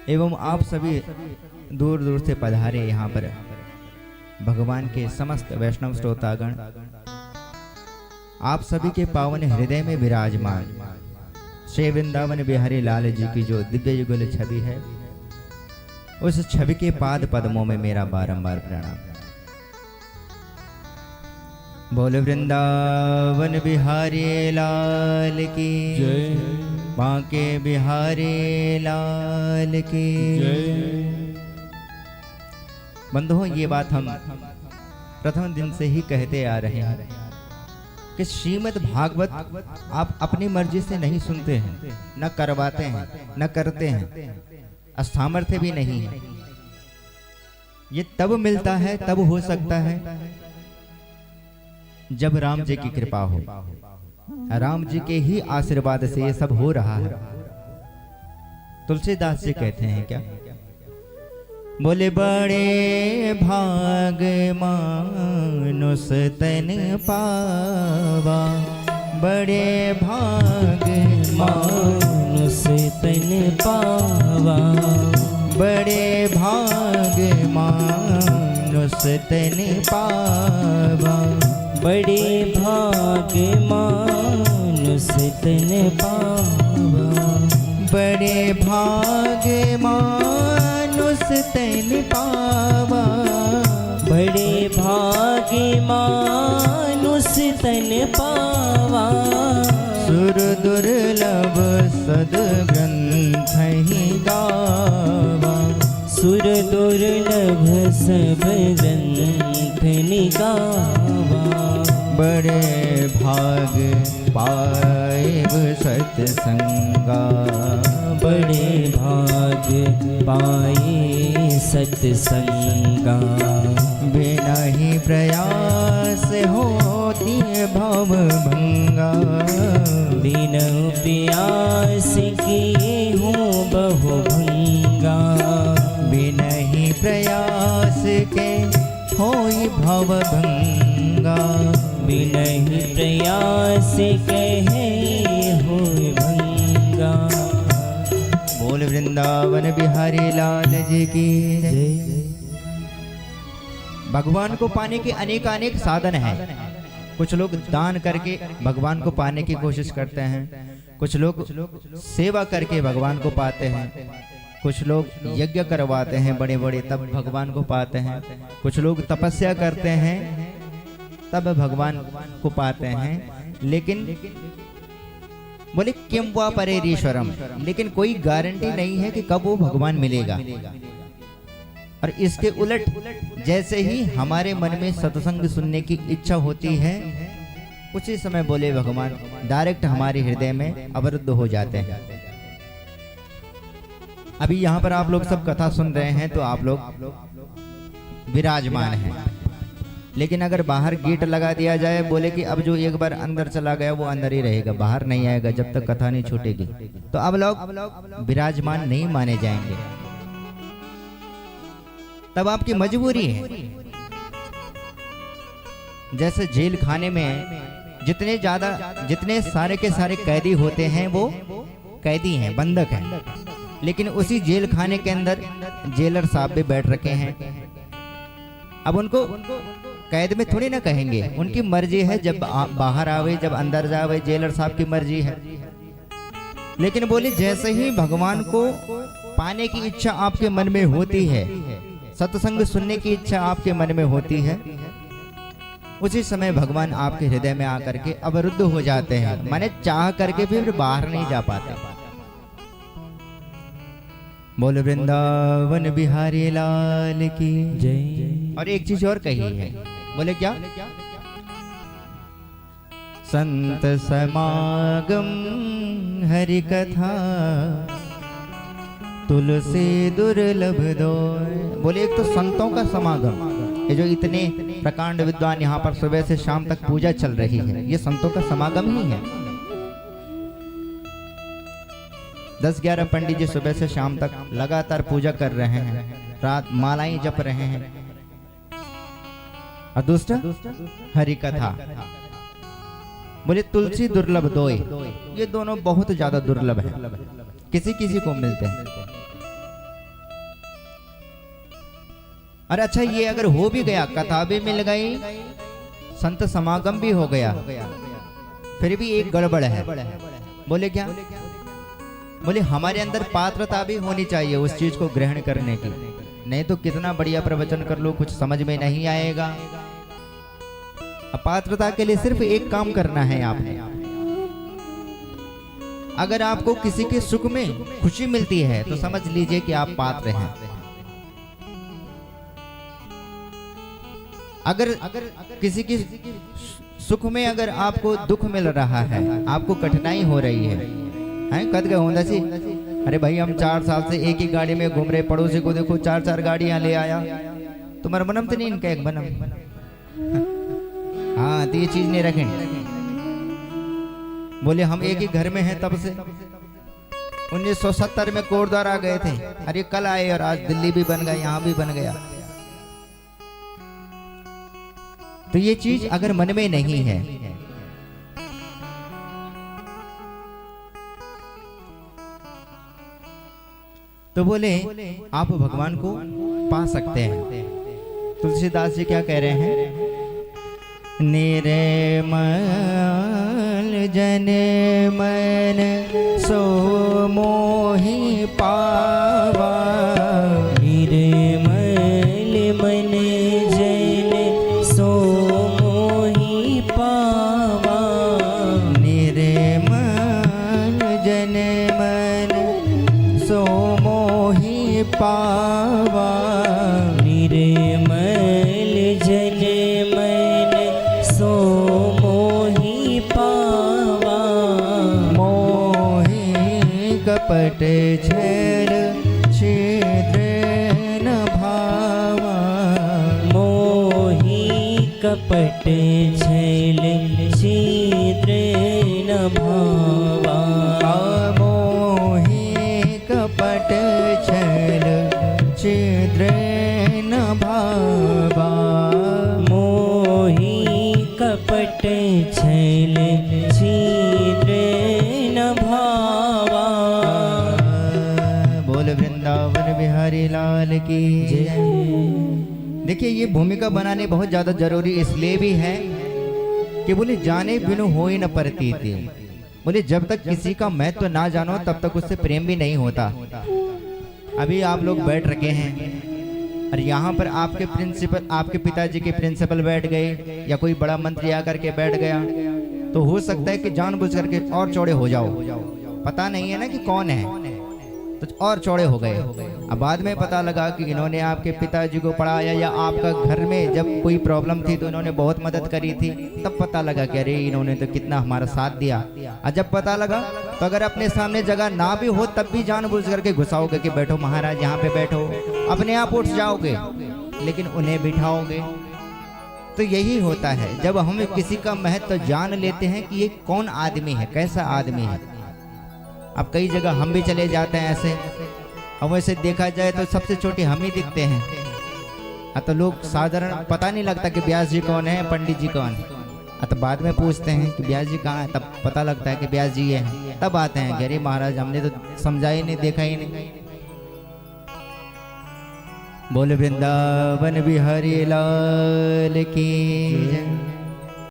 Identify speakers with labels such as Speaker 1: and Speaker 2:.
Speaker 1: एवं आप सभी दूर दूर से पधारे यहाँ पर भगवान के समस्त वैष्णव श्रोतागण आप सभी के पावन हृदय में विराजमान श्री वृंदावन बिहारी लाल जी की जो दिव्य युगल छवि है, उस छवि के पाद पद्मों में मेरा बारंबार प्रणाम। बोल वृंदावन बिहारी लाल की जय, बांके बिहारी लाल की जय। बंधुओं, ये बात हम प्रथम दिन से ही कहते आ रहे हैं कि श्रीमद् भागवत आप अपनी मर्जी से नहीं सुनते हैं, न करवाते हैं, न करते हैं, सामर्थ्य भी नहीं है। ये तब मिलता है, तब हो सकता है जब राम जी की कृपा हो। राम जी के ही आशीर्वाद से ये सब हो रहा है। तुलसीदास जी कहते हैं क्या, बोले बड़े भाग मानुष तन पावा, बड़े भाग मानुष तन पावा, बड़े भाग मानुष तन पावा,
Speaker 2: बड़े भाग मानुष तन पावा,
Speaker 1: बड़े भाग मानुष तन पावा,
Speaker 2: बड़े भाग मानुष तन पावा,
Speaker 1: सुर दुर्लभ सद्ग्रंथ ही गावा,
Speaker 2: सुर दुर्लभ सब ग्रंथ निगावा,
Speaker 1: बड़े भाग पाए सत्संगा,
Speaker 2: बड़े भाग पाए सत्संगा,
Speaker 1: बिना ही प्रयास होती भव भंगा,
Speaker 2: बिना प्रयास किए हूँ बहु भंगा,
Speaker 1: बिना ही प्रयास के होई भव भंगा,
Speaker 2: बिना ही प्रयास कहे होए भंगा।
Speaker 1: बोल वृंदावन बिहारी लाल जी की जय। भगवान को पाने के अनेक अनेक साधन हैं। कुछ लोग दान करके भगवान को पाने की कोशिश करते हैं, कुछ लोग सेवा करके भगवान को पाते हैं, कुछ लोग यज्ञ करवाते हैं बड़े बड़े तब भगवान को पाते हैं, कुछ लोग तपस्या करते हैं तब भगवान को पाते हैं। लेकिन बोले किम वा परेरीश्वरम, लेकिन कोई गारंटी नहीं है कि कब वो भगवान मिलेगा। और इसके उलट जैसे ही हमारे मन में सत्संग सुनने की इच्छा होती है, उसी समय बोले भगवान डायरेक्ट हमारे हृदय में अवरुद्ध हो जाते हैं। अभी यहाँ पर आप लोग सब कथा सुन रहे हैं तो आप लोग विराजमान हैं, लेकिन अगर बाहर गेट लगा दिया जाए, बोले कि अब जो एक बार अंदर चला गया वो अंदर ही रहेगा, बाहर नहीं आएगा जब तक कथा नहीं छूटेगी, तो अब लोग विराजमान नहीं माने जाएंगे। तब आपकी मजबूरी है। जैसे जेल खाने में जितने सारे के सारे कैदी होते हैं वो कैदी हैं, बंधक हैं, लेकिन उसी जेल खाने के अंदर जेलर साहब भी बैठ रखे हैं। अब उनको कैद में थोड़ी ना कहेंगे, उनकी मर्जी है, जब बाहर आवे जब अंदर जावे जेलर साहब की मर्जी है। लेकिन बोले जैसे ही भगवान को पाने की इच्छा आपके मन में होती है, सत्संग सुनने की इच्छा आपके मन में होती है, उसी समय भगवान आपके हृदय में आकर के अवरुद्ध हो जाते हैं, माने चाह करके भी बाहर नहीं जा पाते। बोल वृंदावन बिहारी लाल की
Speaker 2: जय।
Speaker 1: और एक चीज और कही है, बोले क्या, संत समागम हरि कथा तुलसी दुर्लभ दो। बोले एक तो संतों का समागम, ये जो इतने प्रकांड विद्वान यहाँ पर सुबह से शाम तक पूजा चल रही है, ये संतों का समागम ही है। 10-11 पंडित जी सुबह से शाम तक लगातार पूजा कर रहे हैं, रात मालाएं जप रहे हैं, और दूसरा हरि कथा। बोले तुलसी दुर्लभ दोए, ये दोनों बहुत ज्यादा दुर्लभ है, किसी किसी को मिलते हैं। और अच्छा ये अगर हो भी गया, कथा भी मिल गई, संत समागम भी हो गया, फिर भी एक गड़बड़ है। बोले क्या? बोले हमारे अंदर पात्रता भी होनी चाहिए उस चीज को ग्रहण करने की, नहीं तो कितना बढ़िया प्रवचन कर लो कुछ समझ में नहीं आएगा। पात्रता के लिए सिर्फ एक काम करना है आपने। अगर आपको किसी के सुख में खुशी मिलती है तो समझ लीजिए कि आप पात्र हैं। अगर किसी की सुख में अगर आपको दुख मिल रहा है, आपको कठिनाई हो रही है, कद गए होंदा सी, अरे भाई हम 4 साल से एक ही गाड़ी में घूम रहे, पड़ोसी को देखो 4-4 गाड़ियां ले आया, तुम्हारा बनम तो नहीं इनका एक बनम। हाँ तो ये चीज नहीं रखें। बोले हम एक ही घर में हैं तब से, 1970 में कोटद्वार आ गए थे, अरे कल आए और आज दिल्ली भी बन गया, यहाँ भी बन गया। तो ये चीज अगर मन में नहीं है, तो बोले आप भगवान को पा सकते हैं। तुलसीदास जी क्या कह रहे हैं? निर्मल जन मन सो मोहि पावा,
Speaker 2: निर्मल मन जन सो मोहि पावा,
Speaker 1: निर्मल जन मन सो मोहि पावा,
Speaker 2: निर्मल जन मन सो मोहि पावा,
Speaker 1: मोहि कपट छल छिद्र न भावा,
Speaker 2: मोहि कपट छल छिद्र न भावा,
Speaker 1: मोहि कपट छल छिद्र न भावा,
Speaker 2: मोहि कपट छल छिद्र न भावा।
Speaker 1: बोल वृंदावन बिहारी लाल की जय। देखिए ये भूमिका बनाने बहुत ज्यादा जरूरी इसलिए भी है कि बोले जाने बिनु हो ही न प्रतीति। बोले जब तक किसी का महत्व ना जानो तब तक उससे प्रेम भी नहीं होता। अभी आप लोग बैठ रखे हैं और यहाँ पर आपके प्रिंसिपल, आपके पिताजी के प्रिंसिपल बैठ गए या कोई बड़ा मंत्री आकर के बैठ गया, तो हो सकता है कि जानबूझ करके और चौड़े हो जाओ। पता नहीं है ना कि कौन है, तो और चौड़े हो गए। अब बाद में पता लगा कि इन्होंने आपके पिताजी को पढ़ाया या आपका घर में जब कोई प्रॉब्लम थी तो इन्होंने बहुत मदद करी थी, तब पता लगा कि अरे इन्होंने तो कितना हमारा साथ दिया। और जब पता लगा तो अगर अपने सामने जगह ना भी हो तब भी जानबूझ करके घुसाओगे कि बैठो महाराज यहाँ पे बैठो, अपने आप उठ जाओगे लेकिन उन्हें बिठाओगे। तो यही होता है जब हम किसी का महत्व जान लेते हैं कि ये कौन आदमी है, कैसा आदमी है। अब कई जगह हम भी चले जाते हैं ऐसे, और वैसे देखा जाए तो सबसे छोटे हम ही दिखते हैं। तो लोग साधारण पता नहीं लगता कि व्यास जी कौन है, पंडित जी कौन है। तो बाद में पूछते हैं कि व्यास जी कहाँ है, तब पता लगता है कि व्यास जी ये हैं। तब आते हैं कि अरे महाराज हमने तो समझा ही नहीं, देखा ही नहीं। बोल वृंदावन बिहारी लाल की जय।